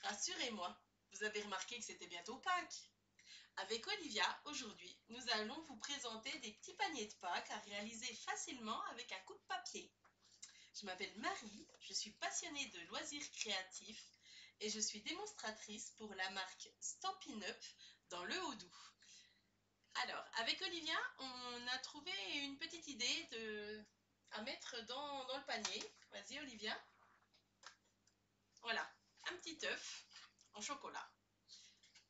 Rassurez-moi, vous avez remarqué que c'était bientôt Pâques. Avec Olivia, aujourd'hui, nous allons vous présenter des petits paniers de Pâques à réaliser facilement avec un coup de papier. Je m'appelle Marie, je suis passionnée de loisirs créatifs et je suis démonstratrice pour la marque Stampin' Up dans le Haut-Doubs. Alors, avec Olivia, on a trouvé une petite idée à mettre dans le panier. Vas-y Olivia. Voilà, un petit œuf en chocolat.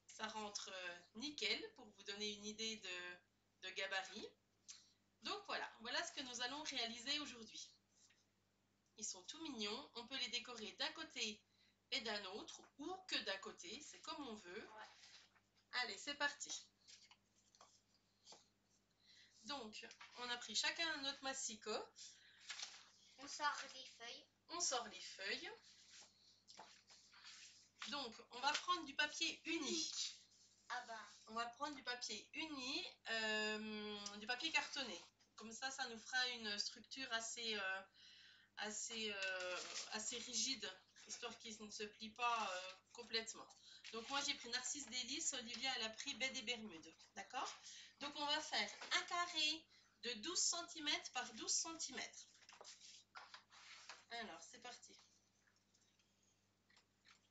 Ça rentre nickel pour vous donner une idée de gabarit. Donc voilà ce que nous allons réaliser aujourd'hui. Ils sont tout mignons, on peut les décorer d'un côté et d'un autre ou que d'un côté, c'est comme on veut. Ouais. Allez, c'est parti. Donc, on a pris chacun notre massicot. On sort les feuilles. On sort les feuilles. Donc, on va prendre du papier uni. Ah bah. On va prendre du papier uni, du papier cartonné. Comme ça nous fera une structure assez rigide, histoire qu'il ne se plie pas complètement. Donc moi j'ai pris Narcisse Délices, Olivia elle a pris Baie des Bermudes, d'accord? Donc on va faire un carré de 12 cm par 12 cm. Alors c'est parti.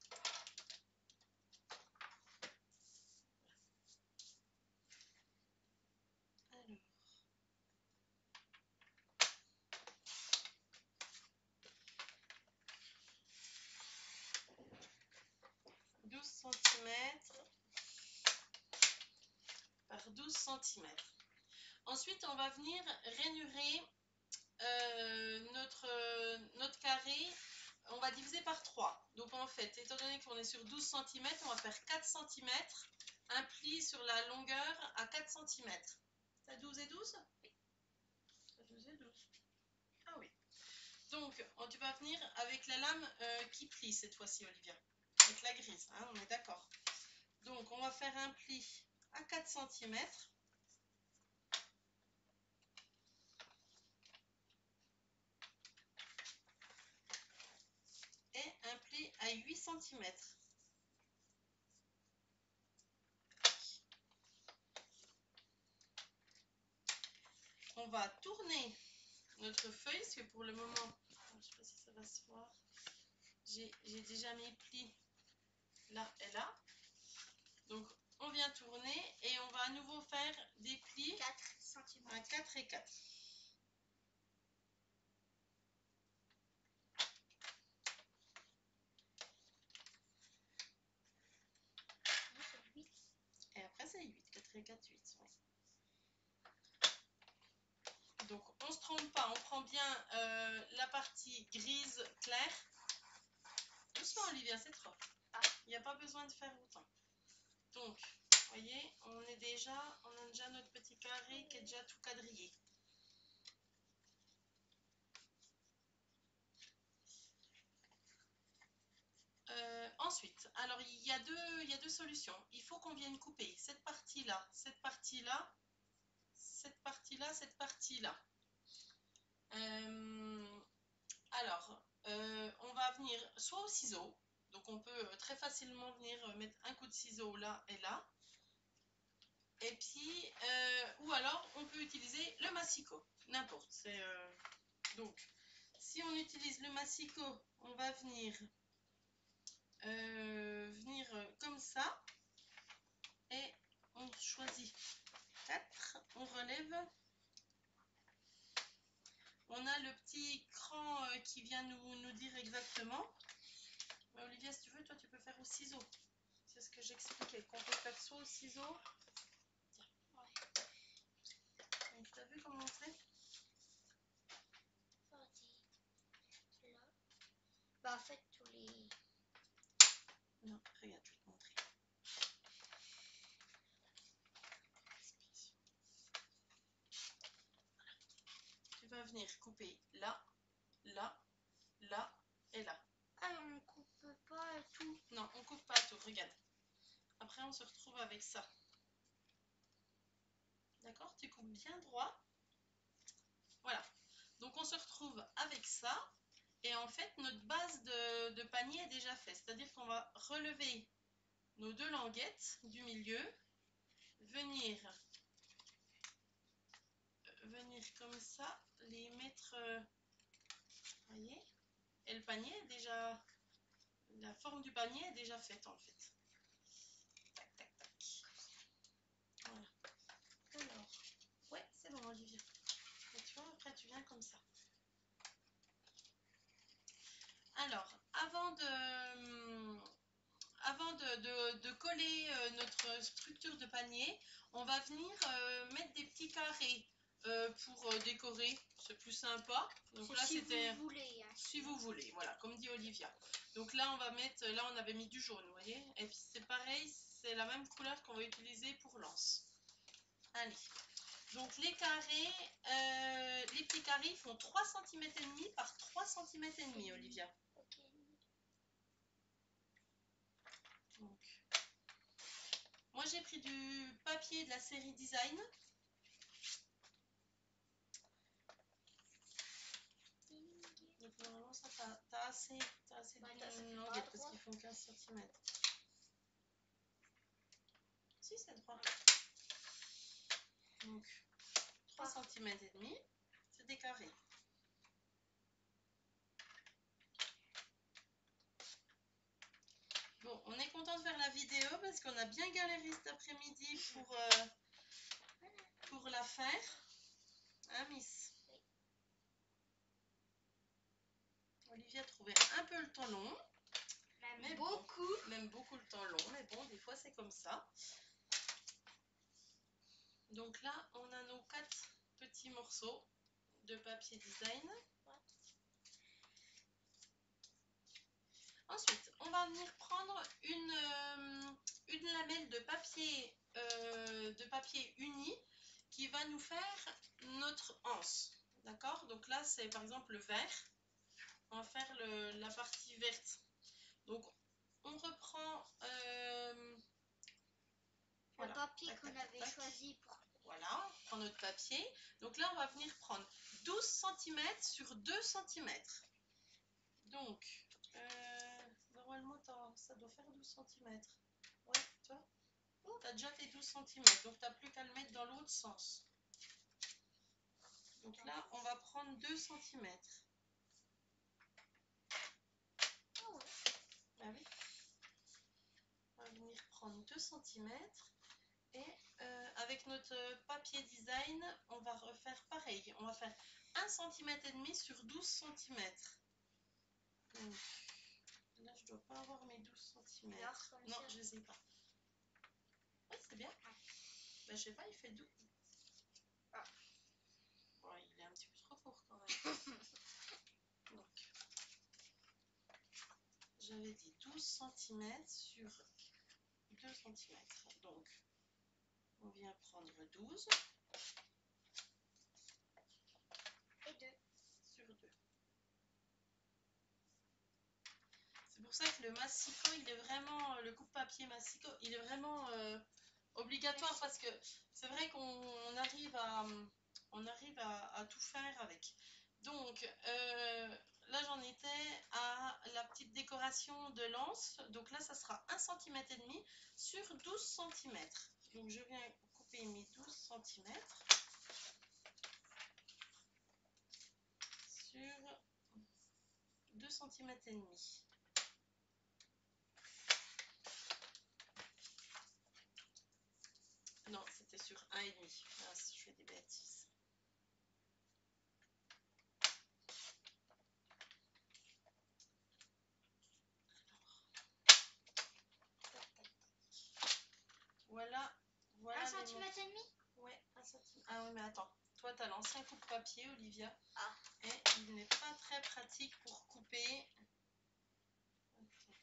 Alors. 12 cm par 12 cm. Ensuite, on va venir rainurer notre carré. On va diviser par 3. Donc en fait, étant donné qu'on est sur 12 cm, on va faire 4 cm, un pli sur la longueur à 4 cm. T'as 12 et 12? Oui. 12 et 12. Ah oui. Donc, tu vas venir avec la lame qui plie cette fois-ci, Olivia. Avec la grise, hein, on est d'accord. Donc, on va faire un pli à 4 cm. Et un pli à 8 cm. On va tourner notre feuille, parce que pour le moment, je ne sais pas si ça va se voir, j'ai déjà mes plis là et là. Donc, on vient tourner et on va à nouveau faire des plis 4 cm. à 4 et 4. Et après, c'est 8. 4 et 4, 8. Ouais. Donc, on ne se trompe pas. On prend bien la partie grise claire. Doucement, Olivia, c'est trop. Il n'y a pas besoin de faire autant. Donc, vous voyez, on a déjà notre petit carré qui est déjà tout quadrillé. Ensuite, alors il y a deux solutions. Il faut qu'on vienne couper cette partie-là, cette partie-là, cette partie-là, cette partie-là. Alors, on va venir soit au ciseau, donc on peut très facilement venir mettre un coup de ciseau là et là. Et puis, ou alors on peut utiliser le massicot, n'importe. Donc, si on utilise le massicot, on va venir comme ça et on choisit 4, on relève, on a le petit cran qui vient nous dire exactement. Mais Olivia, si tu veux, toi tu peux faire au ciseau, c'est ce que j'expliquais, qu'on peut faire soit au ciseau. Tiens. Ouais. Donc tu as vu comment on fait? Là. Bah en fait tous les... Non, regarde, je vais te montrer. Tu vas venir couper là, là, là et là. Ah, on coupe pas tout. Non, on coupe pas tout, regarde. Après, on se retrouve avec ça. D'accord? Tu coupes bien droit. Voilà. Donc, on se retrouve avec ça. Et en fait, notre base de panier est déjà faite. C'est-à-dire qu'on va relever nos 2 languettes du milieu, venir comme ça, les mettre, voyez, et le panier est déjà, la forme du panier est déjà faite en fait. Tac, tac, tac. Voilà. Alors, ouais, c'est bon Olivia. Et tu vois, après tu viens comme ça. Alors, avant de coller notre structure de panier, on va venir mettre des petits carrés pour décorer, c'est plus sympa. Donc là, si c'était vous voulez. Hein. si vous voulez, voilà, comme dit Olivia. Donc là, on va mettre, là on avait mis du jaune, vous voyez. Et puis c'est pareil, c'est la même couleur qu'on va utiliser pour l'anse. Allez. Donc les carrés, les petits carrés font 3 cm et demi par 3 cm et demi, Olivia. Ok. Donc, moi j'ai pris du papier de la série Design. Donc normalement ça t'as assez de languettes parce qu'ils font 15 cm. Si c'est droit. Donc 3 cm et demi, c'est des carrés. Bon, on est content de faire la vidéo parce qu'on a bien galéré cet après-midi pour la faire. Hein, Miss? Olivia trouvait un peu le temps long. Même beaucoup. Bon, même beaucoup le temps long, mais bon, des fois c'est comme ça. Donc là, on a nos 4 petits morceaux de papier design. Ensuite, on va venir prendre une lamelle de papier uni qui va nous faire notre anse. D'accord? Donc là, c'est par exemple le vert. On va faire la partie verte. Donc, on reprend le papier qu'on avait choisi pour... Voilà, on prend notre papier. Donc là, on va venir prendre 12 cm sur 2 cm. Donc, normalement, ça doit faire 12 cm. Ouais, tu vois? Tu as déjà fait 12 cm, donc tu n'as plus qu'à le mettre dans l'autre sens. Donc là, on va prendre 2 cm. Ah ouais. Ah oui. On va venir prendre 2 cm. Et avec notre papier design, on va refaire pareil. On va faire 1 cm et demi sur 12 cm. Donc, là, je ne dois pas avoir mes 12 cm. Non, je ne les ai pas. Oui, c'est bien. Ben, je sais pas, il fait 12. Ah. Bon, il est un petit peu trop court quand même. Donc, j'avais dit 12 cm sur 2 cm. Donc, on vient prendre 12. Et 2. Sur 2. C'est pour ça que le massicot, il est vraiment, le coupe-papier massicot, il est vraiment obligatoire parce que c'est vrai qu'on arrive à tout faire avec. Donc, là, j'en étais à la petite décoration de l'anse. Donc là, ça sera 1 cm et demi sur 12 cm. Donc, je viens couper mes 12 cm sur 2 cm et demi. Non, c'était sur 1,5. Ah, si je fais des bêtises. Voilà. 1 cm et demi? Ouais, 1 cm. Ah oui, mais attends. Toi, tu as l'ancien coupe-papier, Olivia. Ah. Et il n'est pas très pratique pour couper. Okay.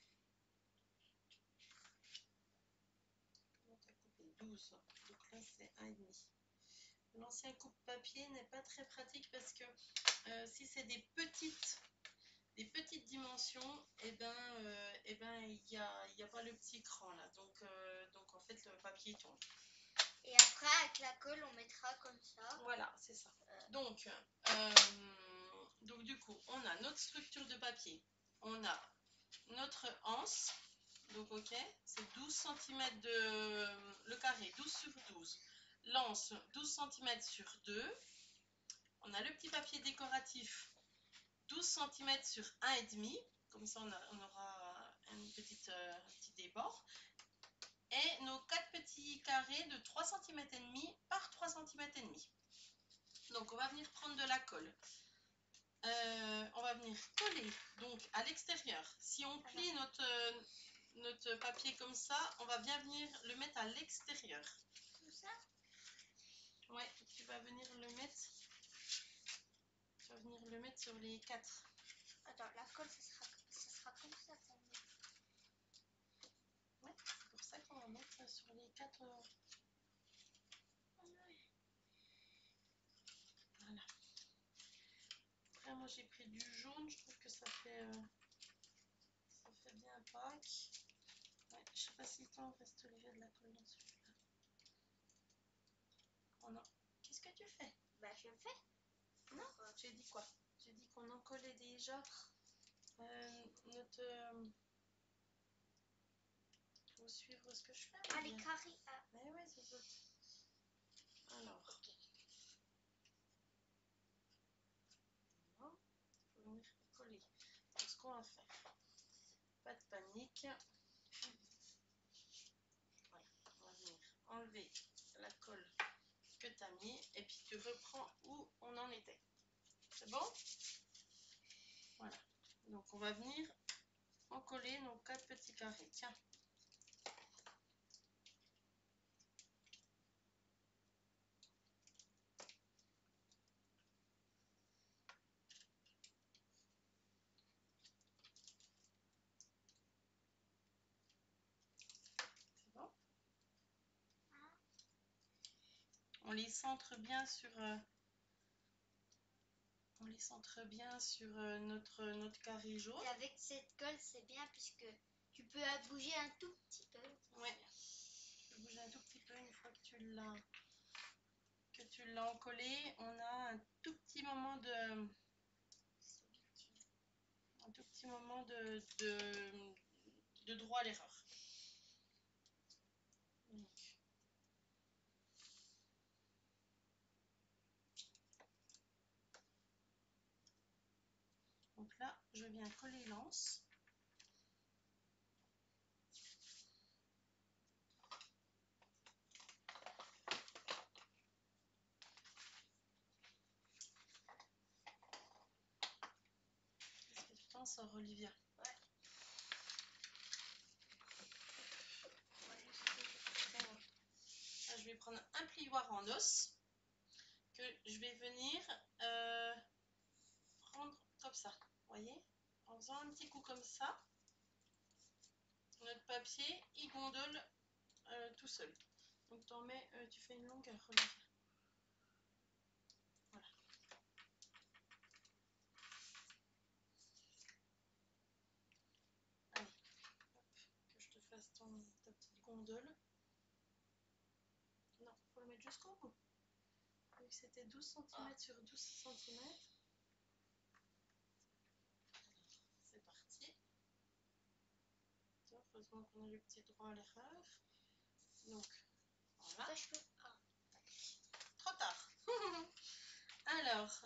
Tu as coupé 12. Donc là, c'est 1,5. L'ancien coupe-papier n'est pas très pratique parce que si c'est des petites dimensions, et ben il n'y a pas le petit cran là. Donc en fait, le papier tombe. Et après, avec la colle, on mettra comme ça. Voilà, c'est ça. Donc Donc du coup, on a notre structure de papier. On a notre anse. Donc ok, c'est 12 cm le carré, 12 sur 12. L'anse, 12 cm sur 2. On a le petit papier décoratif, 12 cm sur 1,5. Comme ça, on aura un petit débord. Et nos 4 petits carrés de 3,5 cm par 3,5 cm. Donc on va venir prendre de la colle. On va venir coller donc à l'extérieur. Si on plie notre papier comme ça, on va bien venir le mettre à l'extérieur. Comme ça? Ouais, tu vas venir le mettre. Tu vas venir le mettre sur les 4. Attends, la colle, ça sera comme ça pour moi. Ouais, c'est pour ça qu'on va mettre sur les 4. Voilà. Après, moi j'ai pris du jaune, je trouve que ça fait bien Pâques. Ouais, je sais pas si toi il reste Olivia de la colle dans celui-là. Oh non. Qu'est-ce que tu fais? Bah, je le fais. Non, j'ai dit quoi? J'ai dit qu'on en collait déjà notre. Faut suivre ce que je fais. Ah, les carrés. Ah. Mais ouais, c'est ça. Alors. Ok. Non, faut venir coller. Donc, ce qu'on va faire. Pas de panique. Voilà, on va venir enlever la colle que tu as mis et puis tu reprends où on en était. C'est bon? Voilà. Donc on va venir en coller nos 4 petits carrés. Tiens. C'est bon? On les centre bien sur notre carré jaune. Et avec cette colle, c'est bien puisque tu peux la bouger un tout petit peu. Ouais. Tu peux bouger un tout petit peu une fois que tu l'as encollé. On a un tout petit moment de droit à l'erreur. Donc là, je viens coller l'anse. Qu'est-ce que tu t'en sors, Olivia? Ouais. Là, je vais prendre un plioir en os que je vais venir prendre comme ça. Vous voyez? En faisant un petit coup comme ça, notre papier, il gondole tout seul. Donc, tu fais une longueur, Olivia. Voilà. Allez, hop, que je te fasse ta petite gondole. Non, il faut le mettre jusqu'au bout. Vu que c'était 12 cm sur 12 cm. C'est parti. Heureusement qu'on a le petit droit à l'erreur. Donc, voilà. Trop tard. Alors,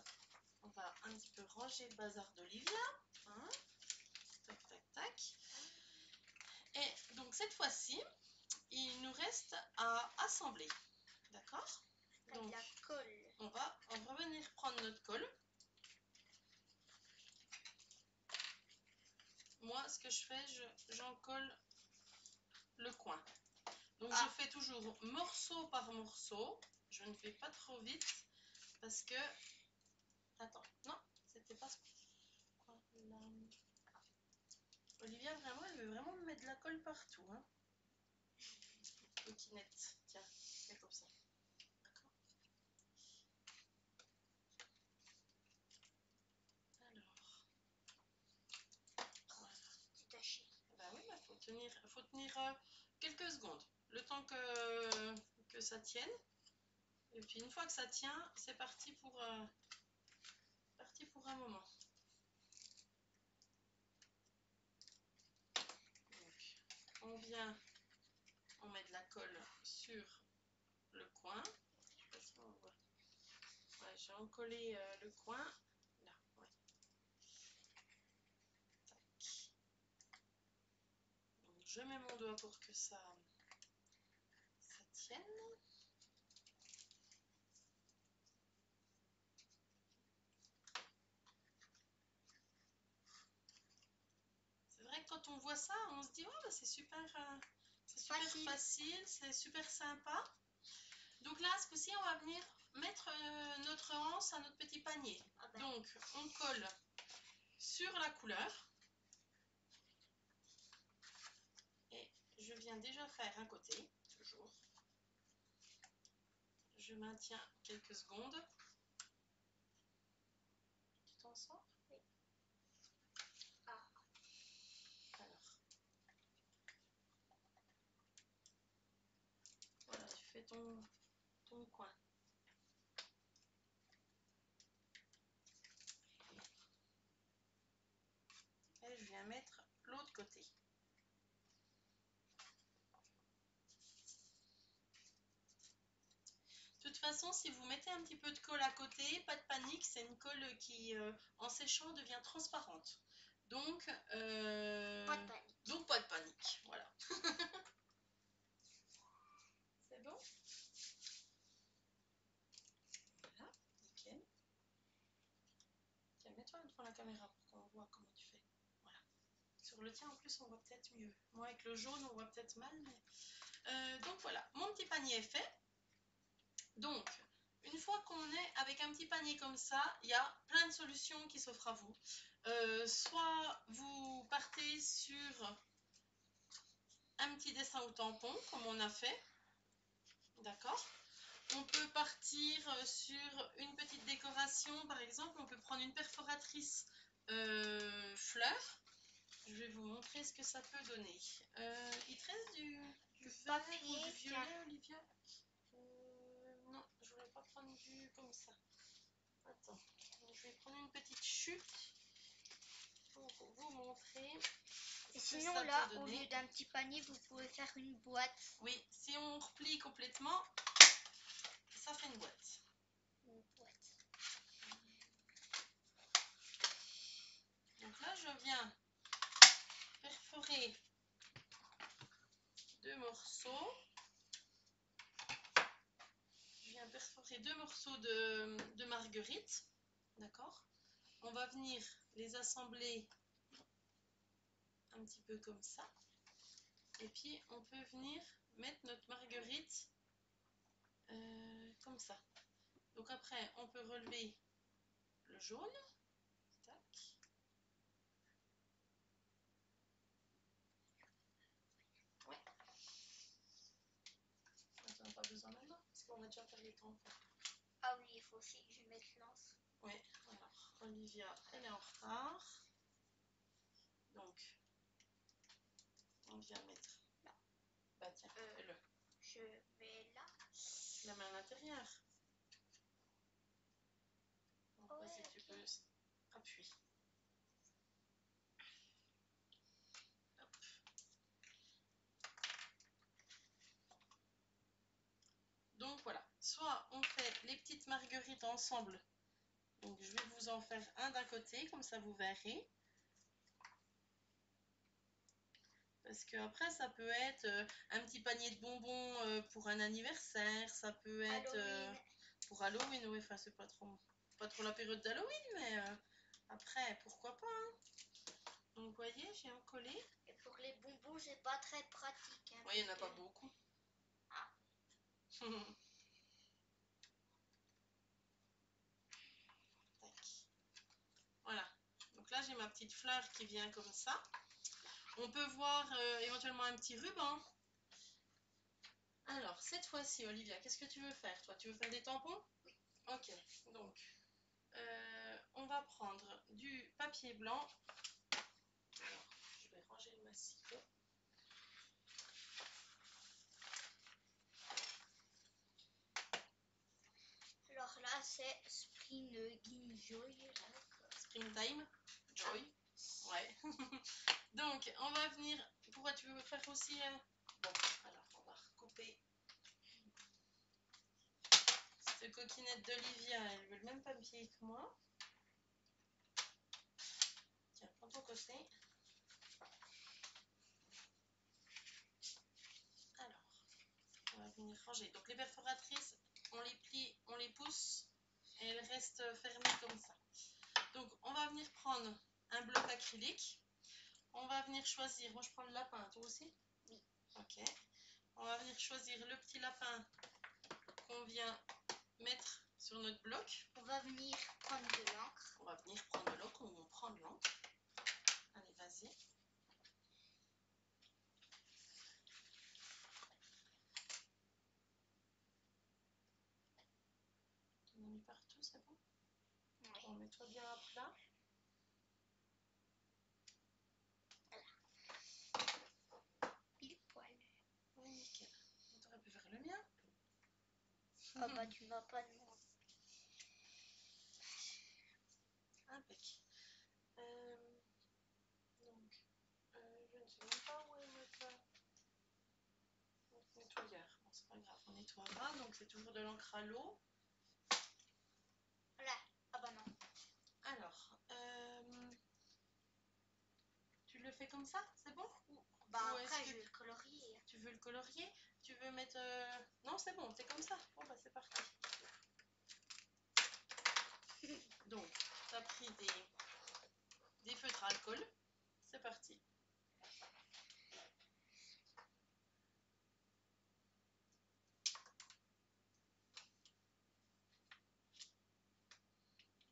on va un petit peu ranger le bazar d'Olivia. Hein, tac, tac, tac. Et donc, cette fois-ci, il nous reste à assembler. D'accord? Donc, la colle. on va revenir prendre notre colle. Moi, ce que je fais, j'en colle le coin. Donc, je fais toujours morceau par morceau. Je ne fais pas trop vite parce que... Attends, non, c'était pas ce quoi. Olivia, vraiment, elle veut vraiment me mettre de la colle partout. Hein. Coquinette, tiens, fais comme ça. D'accord? Alors, voilà. C'est taché. Bah oui, bah faut tenir quelques secondes. Le temps que ça tienne. Et puis une fois que ça tient, c'est parti pour un moment. vient, on met de la colle sur le coin. Je sais pas si on voit. Ouais, j'ai encollé le coin. Là, ouais. Tac. Donc, je mets mon doigt pour que ça tienne. C'est vrai que quand on voit ça, on se dit oh, bah, c'est super facile, c'est super sympa. Donc là, ce coup-ci, on va venir mettre notre anse à notre petit panier. Ah ben. Donc, on colle sur la couleur. Et je viens déjà faire un côté, toujours. Je maintiens quelques secondes. Tu t'en sors? Oui. Ah. Alors. Voilà, tu fais ton coin. Et je viens mettre l'autre côté. De toute façon, si vous mettez un petit peu de colle à côté, pas de panique, c'est une colle qui, en séchant, devient transparente. Donc, Pas de panique. Voilà. C'est bon? Voilà, nickel. Tiens, mets-toi devant la caméra pour qu'on voit comment tu fais. Voilà. Sur le tien, en plus, on voit peut-être mieux. Moi, avec le jaune, on voit peut-être mal, mais... donc voilà, mon petit panier est fait. Donc, une fois qu'on est avec un petit panier comme ça, il y a plein de solutions qui s'offrent à vous. Soit vous partez sur un petit dessin au tampon, comme on a fait. D'accord? On peut partir sur une petite décoration. Par exemple, on peut prendre une perforatrice fleur. Je vais vous montrer ce que ça peut donner. Il te reste du vert ou du violet, Olivia? Non, je voulais pas prendre du comme ça. Attends, je vais prendre une petite chute pour vous montrer. Et sinon là, au lieu d'un petit panier, vous pouvez faire une boîte. Oui, si on replie complètement, ça fait une boîte. Une boîte. Donc là, je viens perforer 2 morceaux. Je viens perforer 2 morceaux de marguerite. D'accord? On va venir les assembler un petit peu comme ça. Et puis, on peut venir mettre notre marguerite comme ça. Donc après, on peut relever le jaune. Tac. Ouais. On n'a pas besoin maintenant, parce qu'on va déjà faire les tampons. Ah oui, il faut aussi que je mette l'anse. Oui, alors, Olivia, elle est en retard. Donc, on vient mettre là. Bah tiens, fais-le. Je mets là. La main à l'intérieur. Oh, ouais, si okay. Tu peux appuyer. Hop. Donc voilà, soit on fait les petites marguerites ensemble. Donc je vais vous en faire un d'un côté, comme ça vous verrez. Parce que après ça peut être un petit panier de bonbons pour un anniversaire, ça peut être pour Halloween, oui, enfin c'est pas trop la période d'Halloween, mais après pourquoi pas. Hein. Donc vous voyez, j'ai encollé. Et pour les bonbons, c'est pas très pratique. Hein, oui, il n'y en a pas beaucoup. Ah. Voilà, donc là j'ai ma petite fleur qui vient comme ça. On peut voir éventuellement un petit ruban. Alors, cette fois-ci, Olivia, qu'est-ce que tu veux faire? Toi, tu veux faire des tampons? Oui. Ok, donc, on va prendre du papier blanc. Alors, je vais ranger le massicot. Alors là, c'est Spring Joy. Springtime Joy. Ouais. Donc, on va venir pourquoi tu veux faire aussi... Bon, alors on va recouper. Cette coquinette d'Olivia, elle veut le même papier que moi. Tiens, prends ton côté. Alors, on va venir ranger. Donc les perforatrices, on les plie, on les pousse et elles restent fermées comme ça. Donc on va venir prendre un bloc acrylique. On va venir choisir, moi je prends le lapin, toi aussi? Oui. Ok. On va venir choisir le petit lapin qu'on vient mettre sur notre bloc. On va venir prendre de l'encre. On va venir prendre de l'encre, on prend de l'encre. Allez, vas-y. On a mis partout, c'est bon? Oui. Bon, mets-toi bien à plat. Pile poil. Oui, nickel. On aurait pu faire le mien. Ah bah tu m'as pas demandé. Impec. Donc, je ne sais même pas où est notre nettoyeur. Bon, c'est pas grave, on nettoiera. Donc, c'est toujours de l'encre à l'eau. Voilà. Ah bah non. Alors, tu le fais comme ça, c'est bon? Bah Ou après est-ce je que vais le colorier. tu veux le colorier? Tu veux mettre... Non, c'est bon, c'est comme ça. Bon, bah, c'est parti. Donc, tu as pris des feutres à alcool. C'est parti.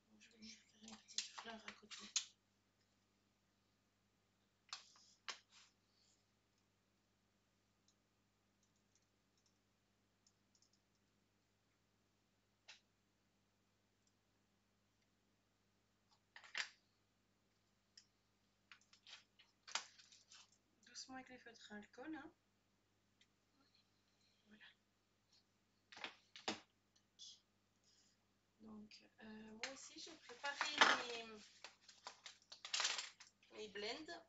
Je vais lui faire une petite fleur à côté. Doucement avec les feutres à alcool, hein. Voilà. Donc, moi aussi, j'ai préparé mes blends.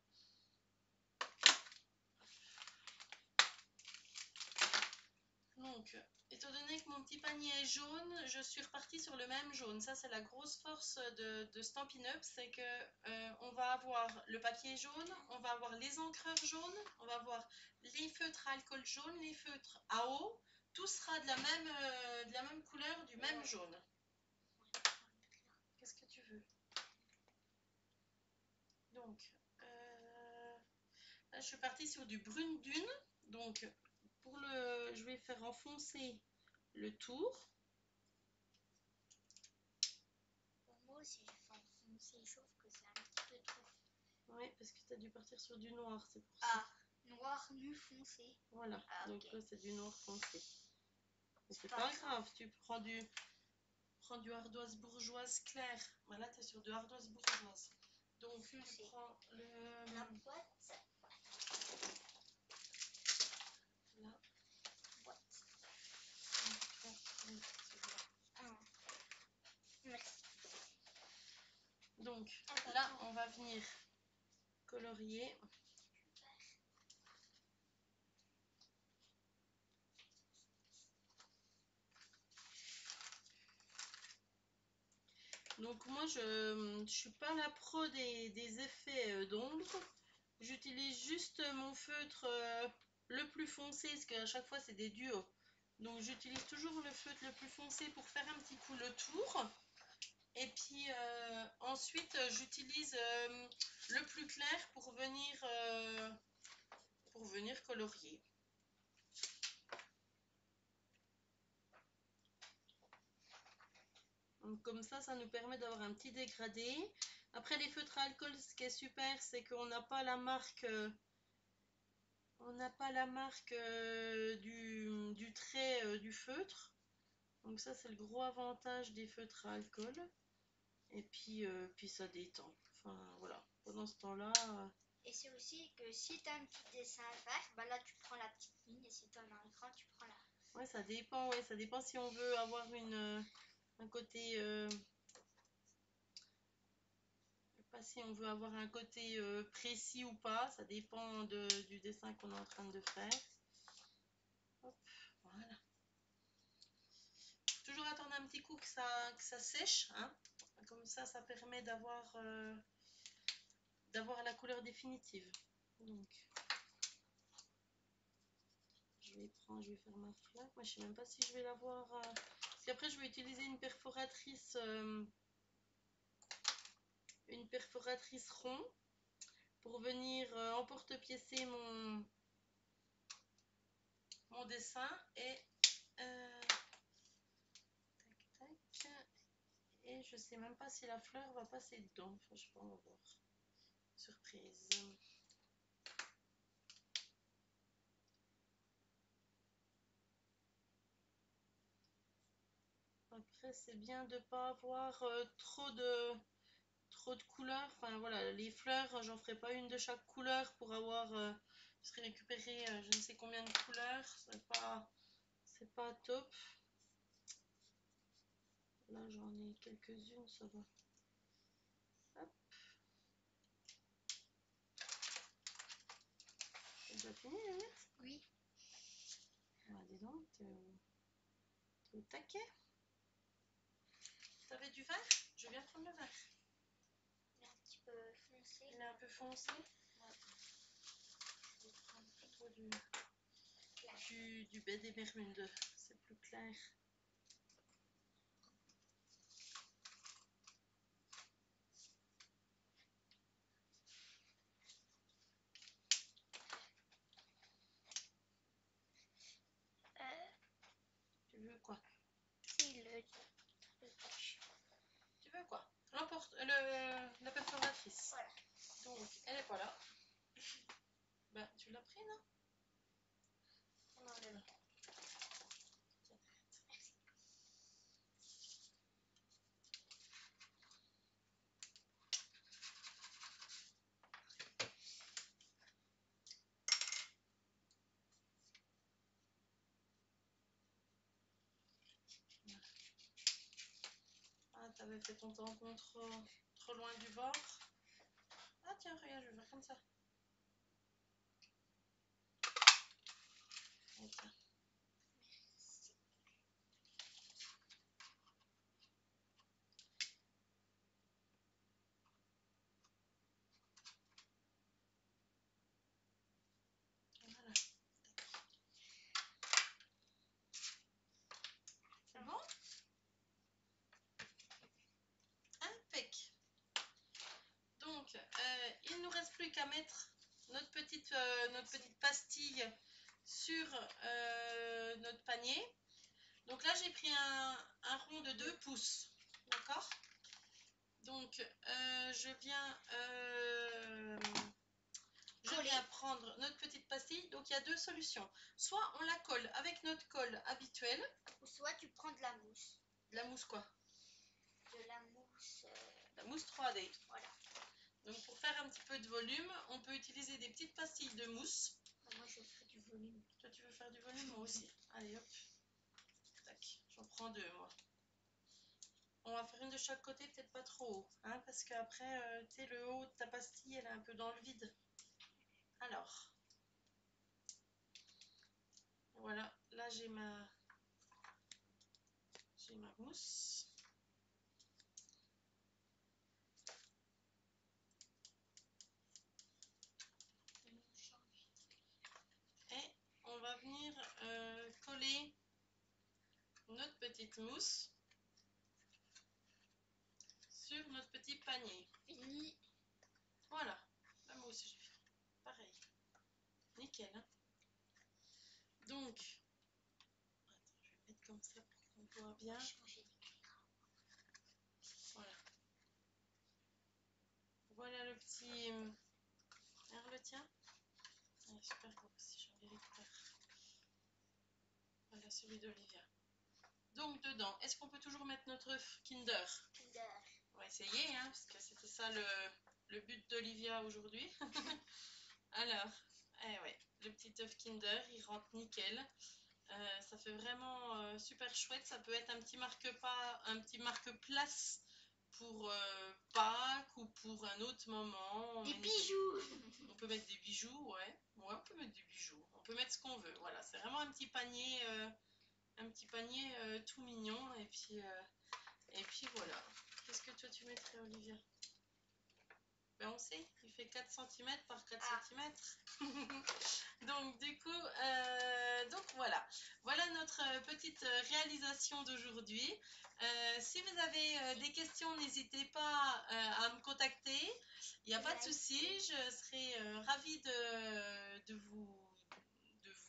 Donc, étant donné que mon petit panier est jaune, je suis repartie sur le même jaune. Ça, c'est la grosse force de Stampin' Up, c'est que on va avoir le papier jaune, on va avoir les encreurs jaunes, on va avoir les feutres à alcool jaune, les feutres à eau. Tout sera de la même couleur, du même jaune. Qu'est-ce que tu veux? Donc, là, je suis partie sur du brune dune. Donc, je vais faire enfoncer le tour. Moi aussi je fais enfoncer, sauf que c'est un petit peu trop. Oui, parce que tu as dû partir sur du noir, c'est pour ça. Ah, noir nu foncé. Voilà, Ah, donc okay. là c'est du noir foncé. C'est pas pas grave, tu prends du ardoise bourgeoise claire. Voilà, tu es sur du ardoise bourgeoise. Donc foncé. tu prends la boîte. Là. Boîte. Ah. Merci. Donc là, on va venir colorier. Donc moi, je ne suis pas la pro des effets d'ombre. J'utilise juste mon feutre le plus foncé, parce qu'à chaque fois, c'est des duos. Donc j'utilise toujours le feutre le plus foncé pour faire un petit coup le tour. Et puis ensuite, j'utilise le plus clair pour venir colorier. Donc, comme ça nous permet d'avoir un petit dégradé. Après, les feutres à alcool, ce qui est super, c'est qu'on n'a pas la marque... du trait du feutre. Donc ça, c'est le gros avantage des feutres à alcool. Et puis ça détend. Enfin, voilà. Pendant ce temps-là... Et c'est aussi que si tu as un petit dessin à faire, bah là, tu prends la petite ligne. Et si tu en as un grand, tu prends la... Ouais, ça dépend. Ouais, ça dépend si on veut avoir un côté... pas si on veut avoir un côté précis ou pas, ça dépend du dessin qu'on est en train de faire. Hop, voilà. Toujours attendre un petit coup que ça sèche, hein. Comme ça permet d'avoir la couleur définitive. Donc, je vais faire ma flaque. Moi, je sais même pas si je vais l'avoir. Parce qu'après, je vais utiliser une perforatrice rond pour venir emporte-piécer mon dessin et tac, tac. Et je sais même pas si la fleur va passer dedans. Enfin, je sais pas, on va voir. Surprise. Après, c'est bien de pas avoir trop de couleurs. Enfin voilà, les fleurs, j'en ferai pas une de chaque couleur pour avoir récupérer je ne sais combien de couleurs. C'est pas top. Là, j'en ai quelques-unes, ça va. Hop. T'as déjà fini, Agnès? Oui. Ah, dis donc, t'es au taquet. T'avais du vert? Je viens prendre le vert. Il est un petit peu foncé. Il est un peu foncé? Ouais. Je vais prendre plutôt du baie des Bermudes. C'est plus clair. Tu veux quoi? Si, Tu veux quoi? La perforatrice. Voilà. Donc, elle est pas là. Ben, tu l'as pris, non? Non, elle est là. Ah, t'avais fait ton tampon trop loin du bord. Ah tiens, regarde, je vais faire comme ça. Et tiens. Voilà. C'est bon? Impec. Donc, il ne nous reste plus qu'à mettre notre petite pastille sur notre panier. Donc là, j'ai pris un rond de 2 pouces. D'accord? Donc, je viens prendre notre petite pastille. Donc, il y a deux solutions. Soit on la colle avec notre colle habituelle. Ou soit tu prends de la mousse. De la mousse quoi? De la mousse... La mousse 3D. Voilà. Donc, pour faire un petit peu de volume, on peut utiliser des petites pastilles de mousse. Moi, je fais du volume. Toi, tu veux faire du volume? Moi aussi. Allez, hop. Tac. J'en prends deux, moi. On va faire une de chaque côté, peut-être pas trop haut. Hein, parce qu'après, tu sais, le haut de ta pastille, elle est un peu dans le vide. Alors. Voilà. Là, j'ai ma mousse. Et on va venir coller notre petite mousse sur notre petit panier. Fini. Voilà, la mousse, j'ai fait pareil. Nickel. Hein. Donc, attends, je vais mettre comme ça pour qu'on voit bien. Voilà. Voilà le petit... Regarde le tien. Ah, super beau aussi, j'ai envie de faire. Voilà celui d'Olivia. Donc dedans, est-ce qu'on peut toujours mettre notre œuf Kinder? Kinder. On va essayer, hein, parce que c'était ça le but d'Olivia aujourd'hui. Alors, ouais, le petit œuf Kinder, il rentre nickel. Ça fait vraiment super chouette. Ça peut être un petit marque-place pour Pâques ou pour un autre moment. Des bijoux. On peut mettre des bijoux, ouais. Ouais, on peut mettre des bijoux. On peut mettre ce qu'on veut. Voilà, c'est vraiment un petit panier tout mignon. Et puis voilà. Qu'est-ce que toi tu mettrais, Olivia? Ben on sait, il fait 4 cm par 4 cm. Donc du coup, donc voilà. Voilà notre petite réalisation d'aujourd'hui. Si vous avez des questions, n'hésitez pas à me contacter. Il n'y a pas de souci, je serai ravie de vous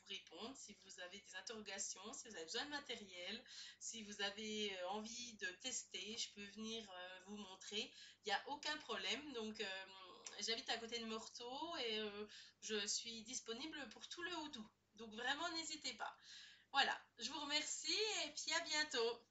répondre si vous avez des interrogations, si vous avez besoin de matériel, si vous avez envie de tester, je peux venir vous montrer. Il n'y a aucun problème. Donc j'habite à côté de Meurthe et je suis disponible pour tout le Haut-Doubs. Donc vraiment, n'hésitez pas. Voilà, je vous remercie et puis à bientôt.